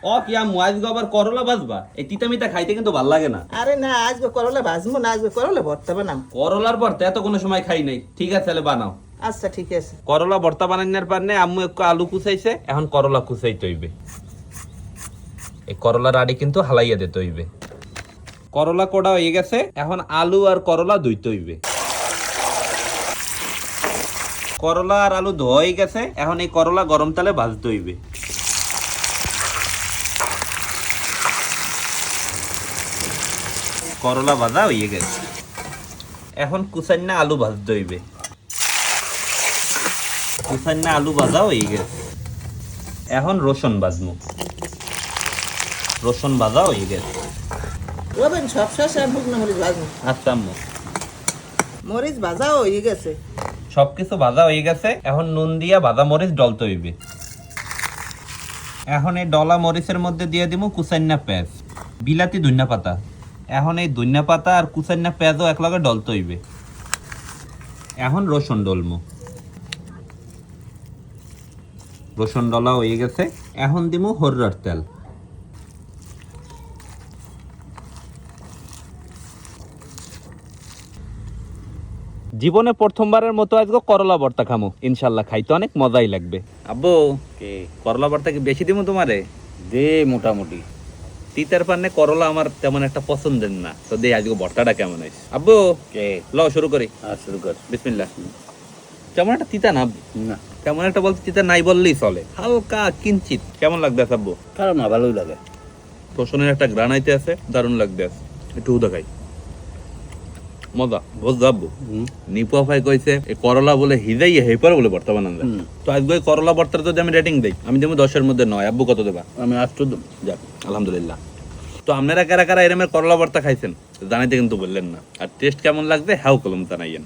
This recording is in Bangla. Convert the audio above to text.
ও কি আম্মু আজকে আবার করলা ভাজবা? এই তিতা মিতা খাইতে কিন্তু ভাল লাগে না। আরে না, আজকে করলে ভাজবো না, আজকে করলে ভর্তা বানাম। করলার ভর্তা এত কোনো সময় খাই নাই। ঠিক আছে তাহলে বানাও। আচ্ছা ঠিক আছে। করলা ভর্তা বানানোর পারনে আম্মু একটু আলু কুচাইছে, এখন করলা কুচাইতে হইবে। এই করলার আড়ি কিন্তু হালাইয়া দিতে হইবে। করলা কোড়া হয়ে গেছে, এখন আলু আর করলা ধুইতে হইবে। করলা আর আলু ধোয়া হয়ে গেছে, এখন এই করলা গরম তেলে ভাজতে হইবে। করলা ভাজা হয়ে গেছে, এখন কুচান্না আলু ভাজতে হইবে। কুচান্না আলু ভাজা হয়ে গেছে, এখন রসুন ভাজমু। রসুন ভাজা হয়ে গেছে। রবেন সব শেষে আর শুকনো মরিচ ভাজবো। আচ্ছা আম্মু, মরিচ ভাজাও হয়ে গেছে। সবকিছু ভাজা হয়ে গেছে, এখন নুন দিয়া ভাজা মরিচ ডলতে হইবে। এখন এই ডলা মরিচের মধ্যে দিয়ে দিব কুচান্না পেঁয়াজ, বিলাতি ধনিয়া পাতা। এখন এই ধনিয়া পাতা আর কুচান্না পেঁয়াজও একলগে ডলতে হইবে। এখন রসুন ডলমু। রসুন ডলা হয়ে গেছে, এখন দিমু হররার তেল। জীবনে প্রথমবারের মতো আজকে করলা ভর্তা খামু, ইনশাল্লাহ খাইতে অনেক মজাই লাগবে। আব্বু কে করলা ভর্তা কি বেশি দিমু তোমারে? দে মোটামুটি। তিতার পান্নে করলা আমার তেমন একটা পছন্দের না, তো দে আজকে ভর্তাটা কেমন হয়েছে। আব্বু কে লও শুরু করি। শুরু কর। বিসমিল্লাহ। তেমন একটা তিতা না আব্বু, না তেমন একটা বলতে তিতা নাই বললেই চলে, হালকা কিঞ্চিত। কেমন লাগবে আব্বু? খারাপ না, ভালোই লাগে। রসুনের একটা গ্রান আইতে আছে, দারুণ লাগবে আছে। একটু উদা খাই, মজা বুঝছো আব্বু? নিপা ভাই কইছে এই করলা বলে হিজাইয়ে হেপার বলে ভর্তা বানান যায়। তো আজকে ওই করলা ভর্তার যদি আমি রেটিং দেই, আমি দেবো 10-এর মধ্যে 9। আব্বু কত দেবা? আমি আষ্ট দেব। যাক আলহামদুলিল্লাহ। তো আপনারা কারা কারা এরমের করলা ভর্তা খাইছেন জানাইতে কিন্তু বললেন না, আর টেস্ট কেমন লাগবে হ্যাও কলম জানাইয়েন।